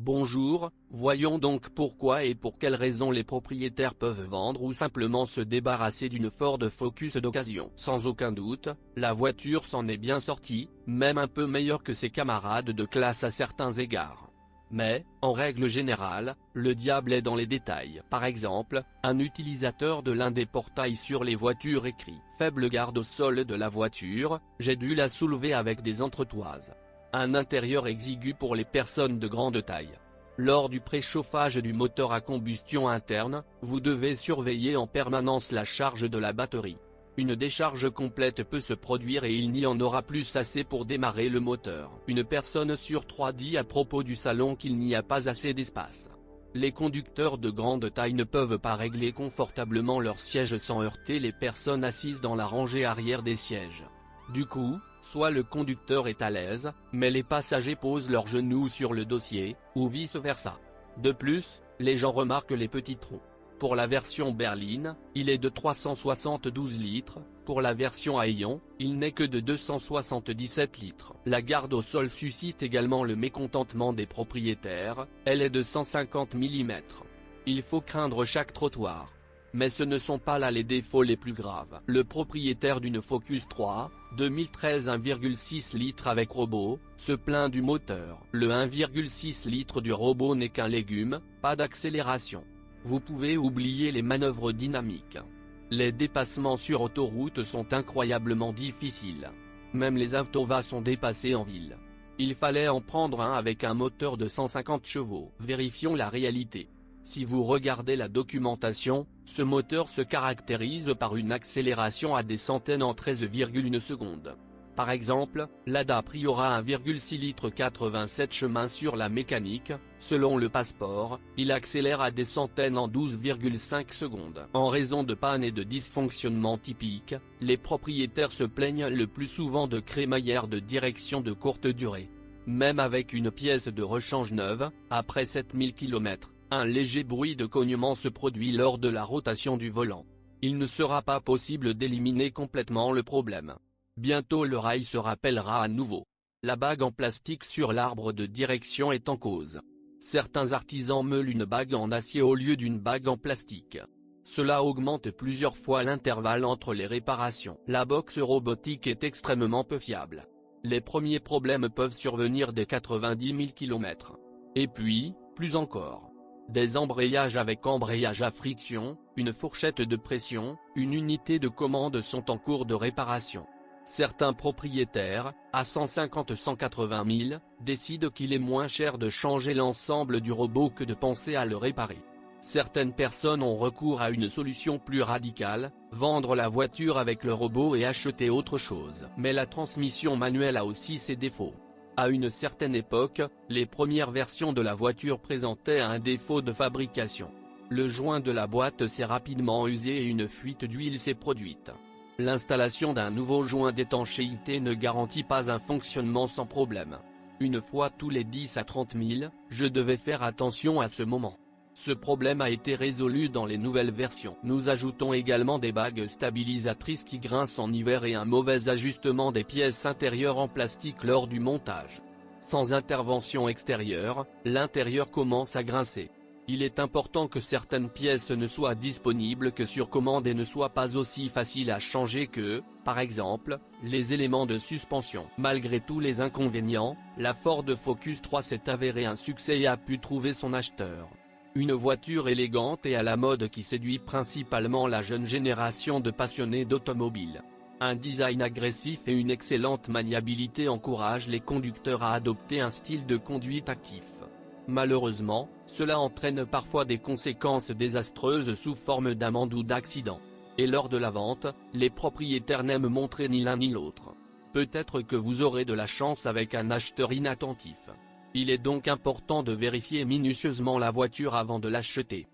Bonjour, voyons donc pourquoi et pour quelles raisons les propriétaires peuvent vendre ou simplement se débarrasser d'une Ford Focus d'occasion. Sans aucun doute, la voiture s'en est bien sortie, même un peu meilleure que ses camarades de classe à certains égards. Mais, en règle générale, le diable est dans les détails. Par exemple, un utilisateur de l'un des portails sur les voitures écrit « Faible garde au sol de la voiture, j'ai dû la soulever avec des entretoises. Un intérieur exigu pour les personnes de grande taille. Lors du préchauffage du moteur à combustion interne, vous devez surveiller en permanence la charge de la batterie. Une décharge complète peut se produire et il n'y en aura plus assez pour démarrer le moteur. Une personne sur 3 dit à propos du salon qu'il n'y a pas assez d'espace. Les conducteurs de grande taille ne peuvent pas régler confortablement leur siège sans heurter les personnes assises dans la rangée arrière des sièges. Du coup, soit le conducteur est à l'aise, mais les passagers posent leurs genoux sur le dossier, ou vice-versa. De plus, les gens remarquent les petits trous. Pour la version berline, il est de 372 litres, pour la version à ion, il n'est que de 277 litres. La garde au sol suscite également le mécontentement des propriétaires, elle est de 150 mm. Il faut craindre chaque trottoir. Mais ce ne sont pas là les défauts les plus graves. Le propriétaire d'une Focus 3, 2013 1,6 litres avec robot, se plaint du moteur. Le 1,6 litres du robot n'est qu'un légume, pas d'accélération. Vous pouvez oublier les manœuvres dynamiques. Les dépassements sur autoroute sont incroyablement difficiles. Même les Avtova sont dépassés en ville. Il fallait en prendre un avec un moteur de 150 chevaux. Vérifions la réalité. Si vous regardez la documentation, ce moteur se caractérise par une accélération à des centaines en 13,1 secondes. Par exemple, Lada Priora 1,6 litres 87 chemins sur la mécanique, selon le passeport, il accélère à des centaines en 12,5 secondes. En raison de pannes et de dysfonctionnements typiques, les propriétaires se plaignent le plus souvent de crémaillères de direction de courte durée. Même avec une pièce de rechange neuve, après 7000 km. Un léger bruit de cognement se produit lors de la rotation du volant. Il ne sera pas possible d'éliminer complètement le problème. Bientôt le rail se rappellera à nouveau. La bague en plastique sur l'arbre de direction est en cause. Certains artisans meulent une bague en acier au lieu d'une bague en plastique. Cela augmente plusieurs fois l'intervalle entre les réparations. La boxe robotique est extrêmement peu fiable. Les premiers problèmes peuvent survenir dès 90 000 km. Et puis, plus encore. Des embrayages avec embrayage à friction, une fourchette de pression, une unité de commande sont en cours de réparation. Certains propriétaires, à 150-180 000, décident qu'il est moins cher de changer l'ensemble du robot que de penser à le réparer. Certaines personnes ont recours à une solution plus radicale, vendre la voiture avec le robot et acheter autre chose. Mais la transmission manuelle a aussi ses défauts. À une certaine époque, les premières versions de la voiture présentaient un défaut de fabrication. Le joint de la boîte s'est rapidement usé et une fuite d'huile s'est produite. L'installation d'un nouveau joint d'étanchéité ne garantit pas un fonctionnement sans problème. Une fois tous les 10 à 30 000, je devais faire attention à ce moment. Ce problème a été résolu dans les nouvelles versions. Nous ajoutons également des bagues stabilisatrices qui grincent en hiver et un mauvais ajustement des pièces intérieures en plastique lors du montage. Sans intervention extérieure, l'intérieur commence à grincer. Il est important que certaines pièces ne soient disponibles que sur commande et ne soient pas aussi faciles à changer que, par exemple, les éléments de suspension. Malgré tous les inconvénients, la Ford Focus 3 s'est avérée un succès et a pu trouver son acheteur. Une voiture élégante et à la mode qui séduit principalement la jeune génération de passionnés d'automobile. Un design agressif et une excellente maniabilité encouragent les conducteurs à adopter un style de conduite actif. Malheureusement, cela entraîne parfois des conséquences désastreuses sous forme d'amende ou d'accident. Et lors de la vente, les propriétaires n'aiment montrer ni l'un ni l'autre. Peut-être que vous aurez de la chance avec un acheteur inattentif. Il est donc important de vérifier minutieusement la voiture avant de l'acheter.